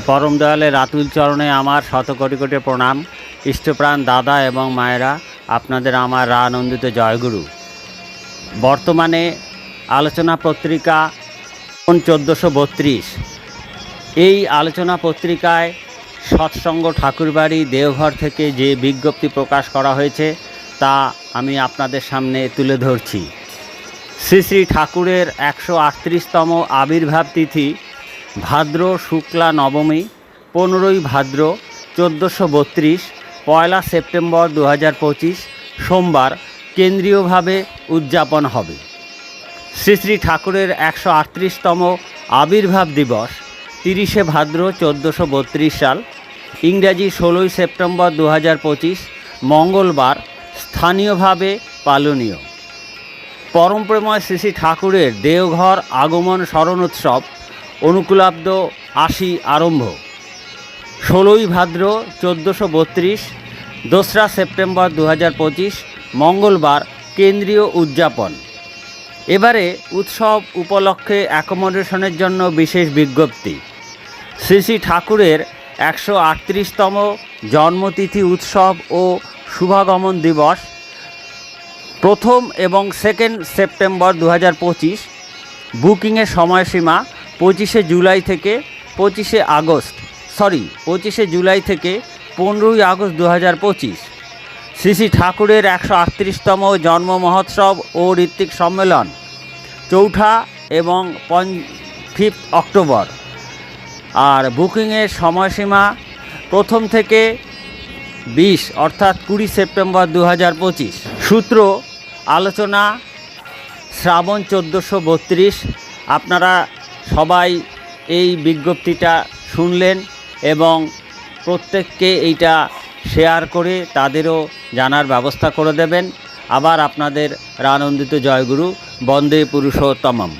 পরম দয়ালের রাতুল চরণে আমার শত কোটি কোটি প্রণাম। ইষ্টপ্রাণ দাদা এবং মায়েরা, আপনাদের আমার আনন্দিত জয়গুরু। বর্তমানে আলোচনা পত্রিকা 1432, এই আলোচনা পত্রিকায় সৎসঙ্গ ঠাকুরবাড়ি দেওঘর থেকে যে বিজ্ঞপ্তি প্রকাশ করা হয়েছে তা আমি আপনাদের সামনে তুলে ধরছি। শ্রী শ্রী ঠাকুরের 138তম আবির্ভাব তিথি ভাদ্র শুক্লা নবমী 15ই ভাদ্র 1432, 1 সেপ্টেম্বর 2025 সোমবার কেন্দ্রীয়ভাবে উদযাপন হবে। শ্রী শ্রী ঠাকুরের 138তম আবির্ভাব দিবস 30শে ভাদ্র 1432 সাল, ইংরাজি 16ই সেপ্টেম্বর 2025 মঙ্গলবার স্থানীয়ভাবে পালনীয়। পরমপ্রেময় শ্রী শ্রী ঠাকুরের দেওঘর আগমন স্মরণ উৎসব অনুকূলাব্দ 80 আরম্ভ। 16ই ভাদ্র 1432, 2রা সেপ্টেম্বর 2025 মঙ্গলবার কেন্দ্রীয় উদযাপন। এবারে উৎসব উপলক্ষে অ্যাকোমোডেশনের জন্য বিশেষ বিজ্ঞপ্তি। শ্রী শ্রী ঠাকুরের 138তম জন্মতিথি উৎসব ও শুভাগমন দিবস 1 এবং 2 সেপ্টেম্বর 2025। বুকিংয়ের সময়সীমা 25শে জুলাই থেকে 15ই আগস্ট 2025। শ্রী শ্রী ঠাকুরের 138তম জন্ম মহোৎসব ও ঋত্বিক সম্মেলন 4 এবং 5 অক্টোবর। আর বুকিংয়ের সময়সীমা 1 থেকে 20 অর্থাৎ 20 সেপ্টেম্বর 2025। সূত্র আলোচনা শ্রাবণ 1432। আপনারা সবাই এই বিজ্ঞপ্তিটা শুনলেন এবং প্রত্যেককে এইটা শেয়ার করে তাদেরও জানার ব্যবস্থা করে দেবেন। আবার আপনাদের আনন্দিত জয়গুরু। বন্দে পুরুষোত্তমম।